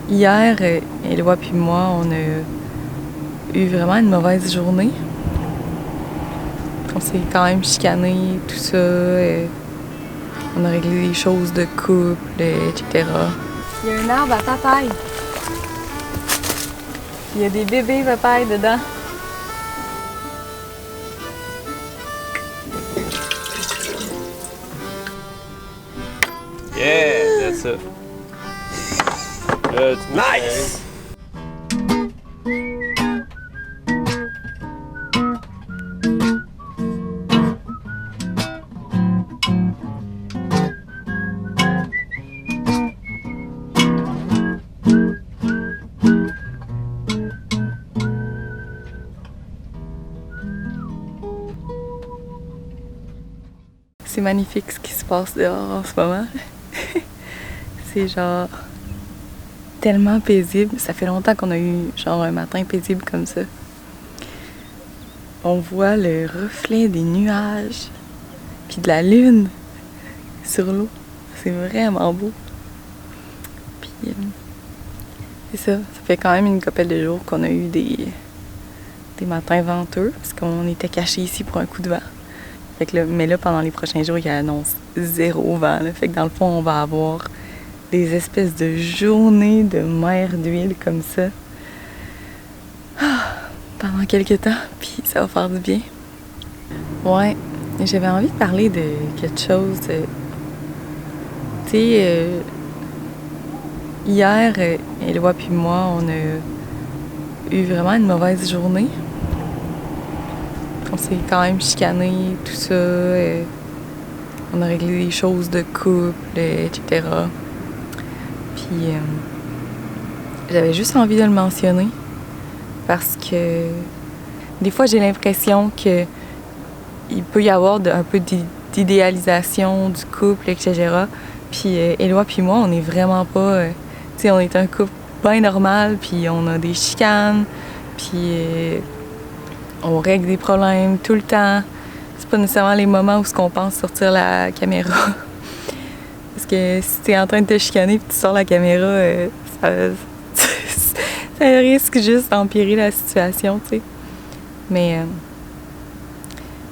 Hier, Éloi puis moi, on a eu vraiment une mauvaise journée. On s'est quand même chicané, tout ça. On a réglé des choses de couple, etc. Il y a un arbre à papaye. Il y a des bébés papaye dedans. Yeah, that's it. Nice! C'est magnifique ce qui se passe dehors en ce moment. C'est genre tellement paisible. Ça fait longtemps qu'on a eu genre un matin paisible comme ça. On voit le reflet des nuages puis de la lune sur l'eau. C'est vraiment beau. Puis c'est ça. Ça fait quand même une couple de jours qu'on a eu des matins venteux parce qu'on était cachés ici pour un coup de vent. Fait que là, mais là, pendant les prochains jours, il annonce 0 vent. Là. Fait que dans le fond, on va avoir des espèces de journées de mer d'huile comme ça. Pendant quelques temps, puis ça va faire du bien. Ouais, j'avais envie de parler de quelque chose. Tu sais, hier, Éloi puis moi, on a eu vraiment une mauvaise journée. On s'est quand même chicané, tout ça. On a réglé des choses de couple, etc. Puis j'avais juste envie de le mentionner parce que des fois j'ai l'impression que il peut y avoir un peu d'idéalisation du couple, etc. Puis Éloi puis moi, on est vraiment pas... tu sais, on est un couple bien normal, puis on a des chicanes, puis... on règle des problèmes tout le temps. C'est pas nécessairement les moments où on pense sortir la caméra. Parce que si t'es en train de te chicaner et tu sors la caméra, ça risque juste d'empirer la situation, tu sais. Mais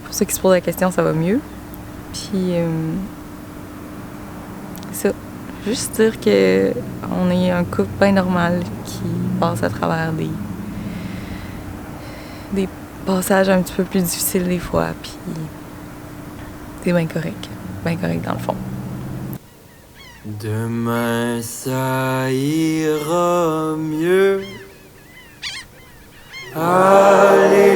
pour ceux qui se posent la question, ça va mieux. Puis c'est ça. Juste dire que on est un couple bien normal qui passe à travers des passages un petit peu plus difficiles des fois, puis c'est bien correct dans le fond. Demain ça ira mieux. Alléluia.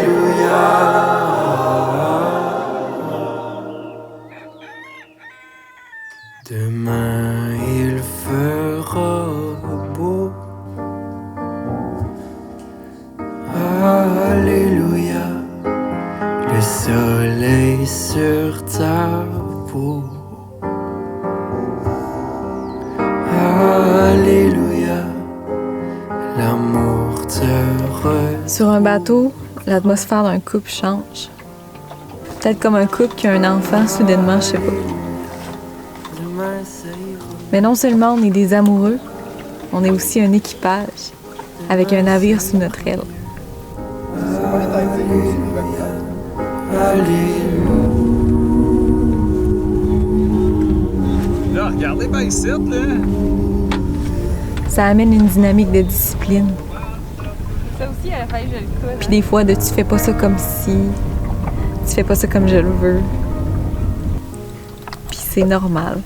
Demain il fera beau. Alléluia. Le soleil sur ta peau. Alléluia. L'amour te reçoit. Sur un bateau, l'atmosphère d'un couple change. Peut-être comme un couple qui a un enfant soudainement, je sais pas. Mais non seulement on est des amoureux, on est aussi un équipage avec un navire sous notre aile. Là, regardez bien ici, là. Ça amène une dynamique de discipline. Ça aussi, il a fallu que je le colle. Puis des fois, tu fais pas ça comme si, tu fais pas ça comme je le veux. Puis c'est normal.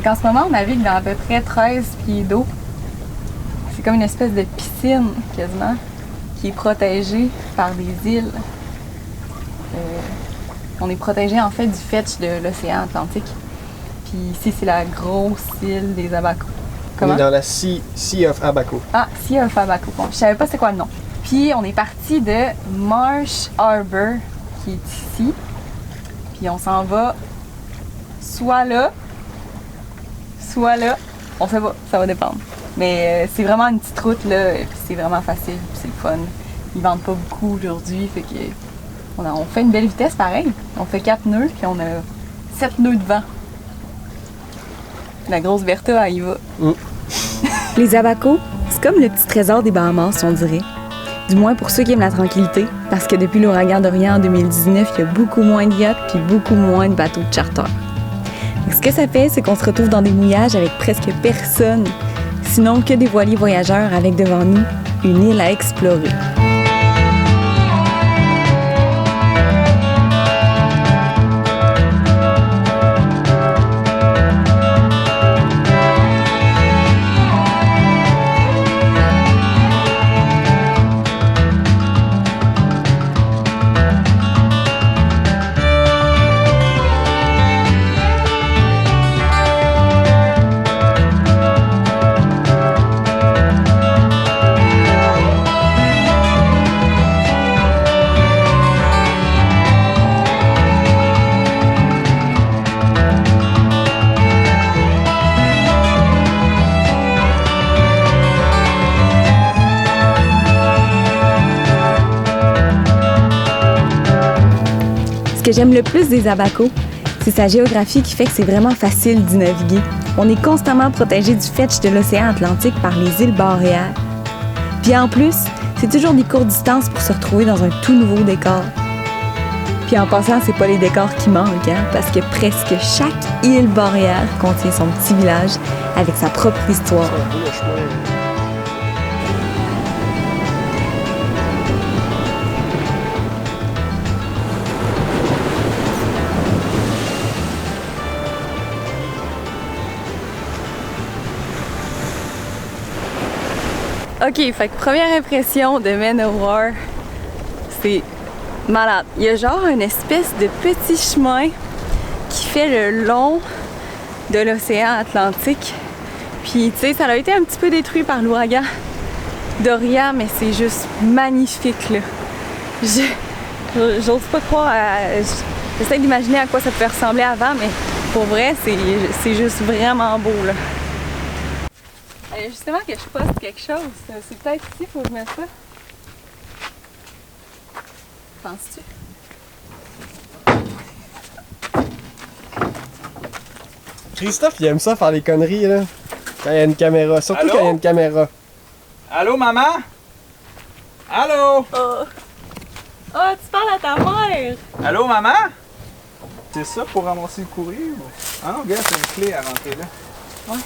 En ce moment, on navigue dans à peu près 13 pieds d'eau. C'est comme une espèce de piscine, quasiment, qui est protégée par des îles. On est protégé en fait du fetch de l'océan Atlantique. Puis ici, c'est la grosse île des Abacos. On est dans la Sea of Abaco. Ah, Sea of Abaco. Bon, je savais pas c'est quoi le nom. Puis on est parti de Marsh Harbor, qui est ici. Puis on s'en va soit là, on sait pas, ça va dépendre. Mais c'est vraiment une petite route là, puis c'est vraiment facile, puis c'est le fun. Ils vendent pas beaucoup aujourd'hui, fait que on fait une belle vitesse pareil. On fait 4 nœuds, puis on a 7 nœuds de vent. La grosse Bertha, elle y va. Les Abacos, c'est comme le petit trésor des Bahamas, on dirait. Du moins pour ceux qui aiment la tranquillité, parce que depuis l'ouragan Dorian en 2019, il y a beaucoup moins de yachts puis beaucoup moins de bateaux de charter. Ce que ça fait, c'est qu'on se retrouve dans des mouillages avec presque personne, sinon que des voiliers voyageurs avec devant nous une île à explorer. Ce que j'aime le plus des Abacos, c'est sa géographie qui fait que c'est vraiment facile d'y naviguer. On est constamment protégé du fetch de l'océan Atlantique par les îles Boréales. Puis en plus, c'est toujours des courtes distances pour se retrouver dans un tout nouveau décor. Puis en passant, c'est pas les décors qui manquent, hein, parce que presque chaque île boréale contient son petit village avec sa propre histoire. OK, fait que première impression de Manowar, c'est malade. Il y a genre une espèce de petit chemin qui fait le long de l'océan Atlantique. Puis, tu sais, ça a été un petit peu détruit par l'ouragan Dorian, mais c'est juste magnifique, là. J'ose pas croire j'essaie d'imaginer à quoi ça pouvait ressembler avant, mais pour vrai, c'est juste vraiment beau, là. Justement que je poste quelque chose. C'est peut-être ici qu'il faut que je mette ça. Penses-tu? Christophe, il aime ça faire des conneries, là. Quand il y a une caméra. Surtout Allô? quand il y a une caméra. Allô, maman? Allô? Oh, tu parles à ta mère! Allô, maman? C'est ça pour ramasser le courrier? Ou... Ah non, gars, c'est une clé à rentrer là. Ouais.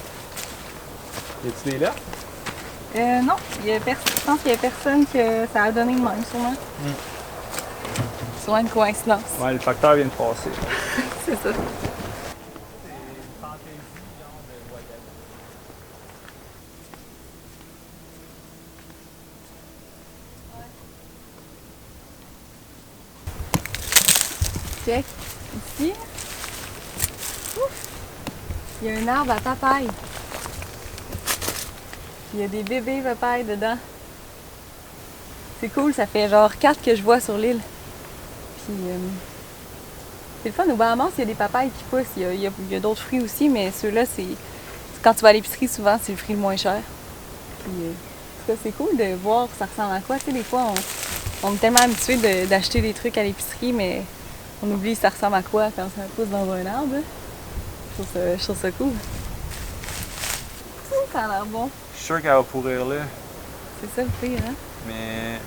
Y a-tu des lettres? Non, je pense qu'il y a personne que ça a donné de même, sûrement. Sûrement une coïncidence. Ouais, le facteur vient de passer. C'est ça. Check. Ici. Ouf. Il y a un arbre à papaye. Il y a des bébés papayes dedans. C'est cool, ça fait genre 4 que je vois sur l'île. Puis c'est le fun, aux Bahamas, il y a des papayes qui poussent. Il y a d'autres fruits aussi, mais ceux-là, c'est quand tu vas à l'épicerie, souvent, c'est le fruit le moins cher. Puis ça, c'est cool de voir ça ressemble à quoi. Tu sais, des fois, on est tellement habitué d'acheter des trucs à l'épicerie, mais on oublie ça ressemble à quoi quand ça pousse dans un arbre. Là. Je trouve ça cool. Ça a l'air bon. Je suis sûr qu'elle va pourrir là, C'est ça le pire, hein? mais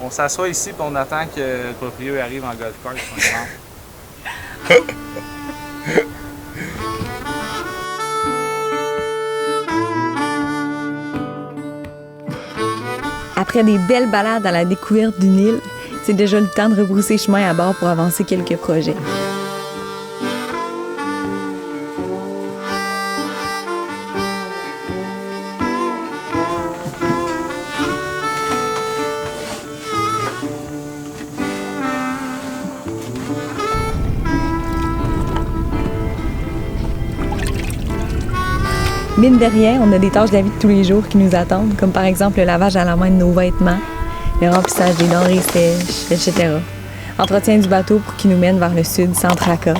on s'assoit ici et on attend que le propriétaire arrive en golf cart. Après des belles balades à la découverte d'une île, c'est déjà le temps de rebrousser chemin à bord pour avancer quelques projets. Mine de rien, on a des tâches de la vie de tous les jours qui nous attendent, comme par exemple le lavage à la main de nos vêtements, le remplissage des denrées sèches, etc. Entretien du bateau pour qu'il nous mène vers le sud sans tracas.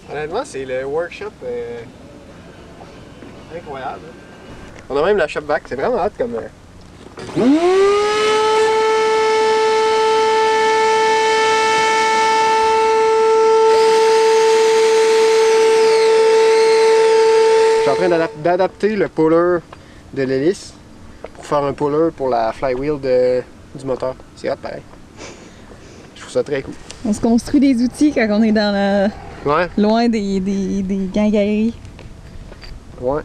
Honnêtement, c'est le workshop incroyable. On a même la shop vac, c'est vraiment hâte comme. Je suis en train d'adapter le puller de l'hélice pour faire un puller pour la flywheel du moteur. C'est hot pareil. Je trouve ça très cool. On se construit des outils quand on est dans la... Ouais. loin des gangailleries. Ouais.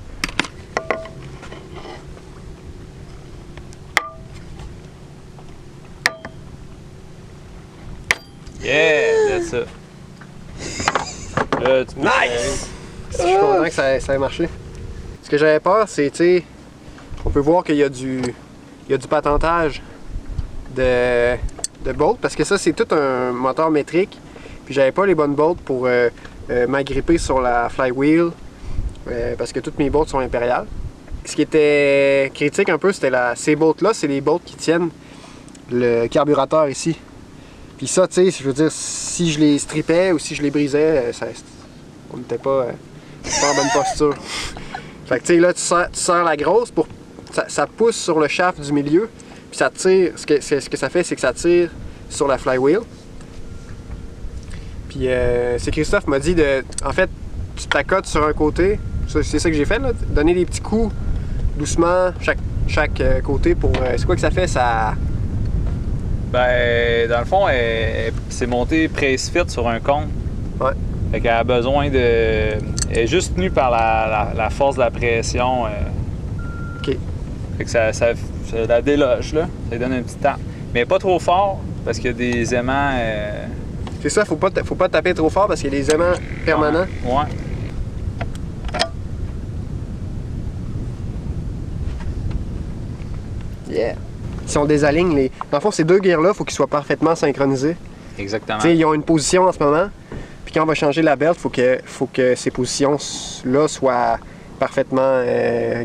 Yeah, that's it. Là, tu peux Nice! Je suis content que ça ait marché. Ce que j'avais peur, c'est, tu sais, on peut voir qu'il y a du patentage de bolts, parce que ça, c'est tout un moteur métrique. Puis j'avais pas les bonnes bolts pour m'agripper sur la flywheel, parce que toutes mes bolts sont impériales. Ce qui était critique un peu, c'était ces bolts-là, c'est les bolts qui tiennent le carburateur ici. Puis ça, tu sais, je veux dire, si je les strippais ou si je les brisais, on n'était pas en bonne posture. Fait que tu sais, là, tu serres la grosse pour... Ça pousse sur le shaft du milieu, puis ça tire... Ce que ça fait, c'est que ça tire sur la flywheel. Puis c'est Christophe m'a dit de... En fait, tu t'accotes sur un côté. C'est ça que j'ai fait, là. Donner des petits coups doucement, chaque côté pour... c'est quoi que ça fait? Ça... Ben, dans le fond, c'est monté press-fit sur un cône. Ouais. Fait qu'elle a besoin de... Elle est juste tenue par la force de la pression. OK. Fait que ça la déloge, là. Ça lui donne un petit tap. Mais pas trop fort, parce qu'il y a des aimants... C'est ça, faut pas taper trop fort parce qu'il y a des aimants permanents. Ouais. Yeah. Si on désaligne les... Dans le fond, ces deux gears-là, il faut qu'ils soient parfaitement synchronisés. Exactement. Tu sais, ils ont une position en ce moment, puis quand on va changer la belt, il faut que ces positions-là soient parfaitement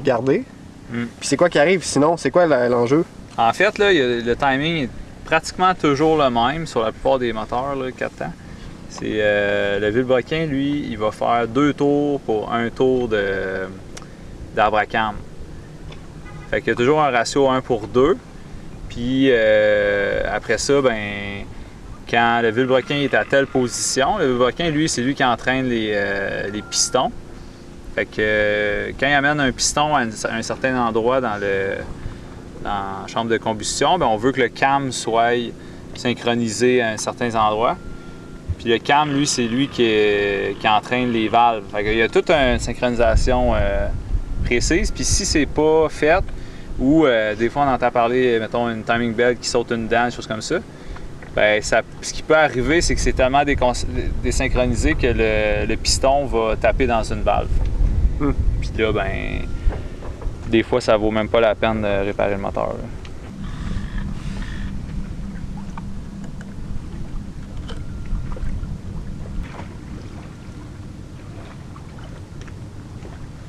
gardées. Puis c'est quoi qui arrive sinon? C'est quoi l'enjeu? En fait, là, le timing est pratiquement toujours le même sur la plupart des moteurs, là, 4 temps. C'est le vilebrequin, lui, il va faire 2 tours pour un tour d'arbre à cam. Fait qu'il y a toujours un ratio 1 pour 2. Puis après ça, ben, quand le vilebrequin est à telle position, le vilebrequin, lui, c'est lui qui entraîne les pistons. Fait que quand il amène un piston à un certain endroit dans dans la chambre de combustion, bien, on veut que le cam soit synchronisé à un certain endroit. Puis le cam, lui, c'est lui qui entraîne les valves. Fait qu'il y a toute une synchronisation précise. Puis si c'est pas fait, ou des fois on entend parler, mettons, une timing belt qui saute une dent, des choses comme ça, bien, ce qui peut arriver, c'est que c'est tellement désynchronisé que le piston va taper dans une valve. Puis là, ben, des fois, ça vaut même pas la peine de réparer le moteur. Là.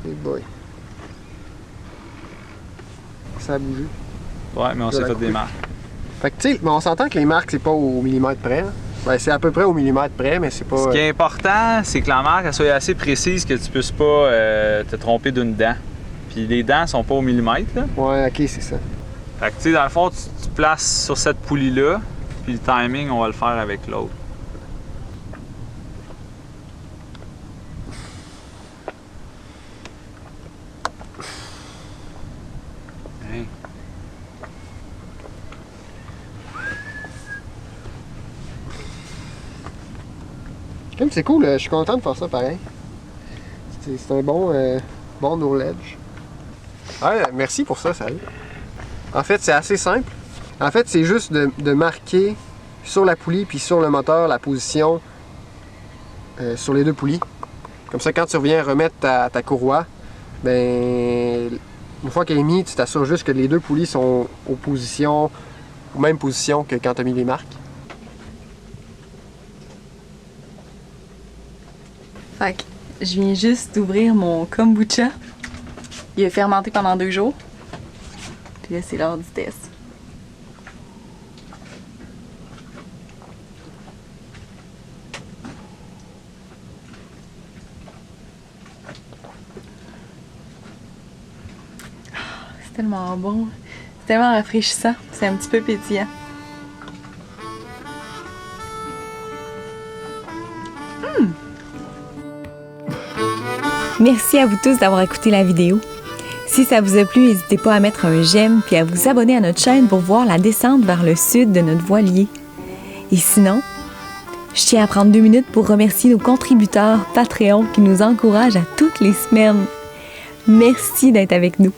Hey boy. Ça a bougé. Ouais, mais on s'est fait des marques. Fait que tu sais, on s'entend que les marques, c'est pas au millimètre près. Hein? Ben, c'est à peu près au millimètre près, mais c'est pas... Ce qui est important, c'est que la marque elle soit assez précise que tu puisses pas te tromper d'une dent. Puis les dents sont pas au millimètre, là. Ouais, ok, c'est ça. Fait que tu sais, dans le fond, tu places sur cette poulie-là, puis le timing, on va le faire avec l'autre. Hein? Comme c'est cool, je suis content de faire ça pareil. C'est un bon knowledge. Ouais, merci pour ça, salut. En fait, c'est assez simple. En fait, c'est juste de marquer sur la poulie puis sur le moteur la position sur les deux poulies. Comme ça, quand tu reviens remettre ta courroie, ben, une fois qu'elle est mise, tu t'assures juste que les deux poulies sont aux mêmes positions que quand tu as mis les marques. Fait que je viens juste d'ouvrir mon kombucha. Il a fermenté pendant 2 jours. Puis là, c'est l'heure du test. C'est tellement bon. C'est tellement rafraîchissant. C'est un petit peu pétillant. Merci à vous tous d'avoir écouté la vidéo. Si ça vous a plu, n'hésitez pas à mettre un j'aime puis à vous abonner à notre chaîne pour voir la descente vers le sud de notre voilier. Et sinon, je tiens à prendre 2 minutes pour remercier nos contributeurs Patreon qui nous encouragent à toutes les semaines. Merci d'être avec nous.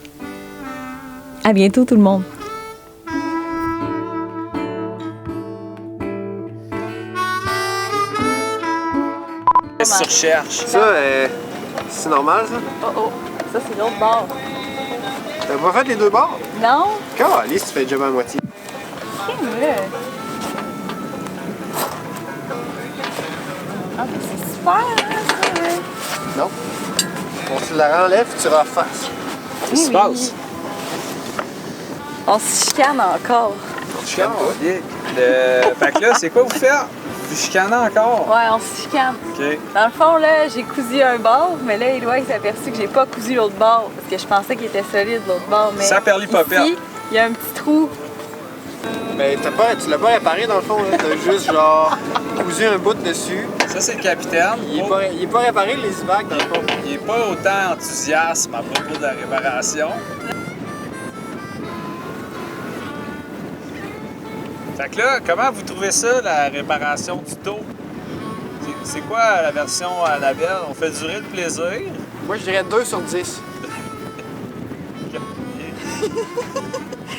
À bientôt tout le monde. Surcherche. Ça, c'est normal, ça? Oh oh, ça c'est l'autre bord. T'as pas fait les deux bords? Non? Calisse, tu fais le job à moitié. Ah, mais c'est super, hein, ça, ouais. Non. Bon, tu la renlèves, tu refasses. Qu'est-ce qui se passe? On se chicane encore. Fait que là, c'est quoi vous faites? Vous chicanez encore? Ouais, on se chicane. OK. Dans le fond, là, j'ai cousu un bord, mais là, Éloi, il s'est aperçu que j'ai pas cousu l'autre bord, parce que je pensais qu'il était solide, l'autre bord. Mais Ça perlipopette. ici, il y a un petit trou. Mais tu l'as pas réparé dans le fond, là. T'as juste genre cousu un bout dessus. Ça, c'est le capitaine. Il est pas réparé les ivacs dans le fond. Il n'est pas autant enthousiaste à propos de la réparation. Fait que là, comment vous trouvez ça, la réparation du taux? C'est quoi la version à la belle? On fait durer le plaisir? Moi, je dirais 2 sur 10.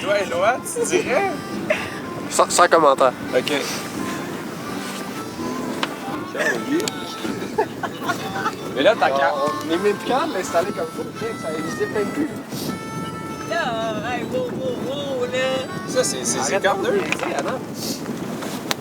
Toi, Éloi, tu dirais? Sans commentaire. OK. Mais là, ta carte. Les mid-cams, l'installer comme ça, ça n'existe même plus. Là, hey, wow, wow, wow, là. Ça, c'est Arrête comme de deux. niaiser, Adam.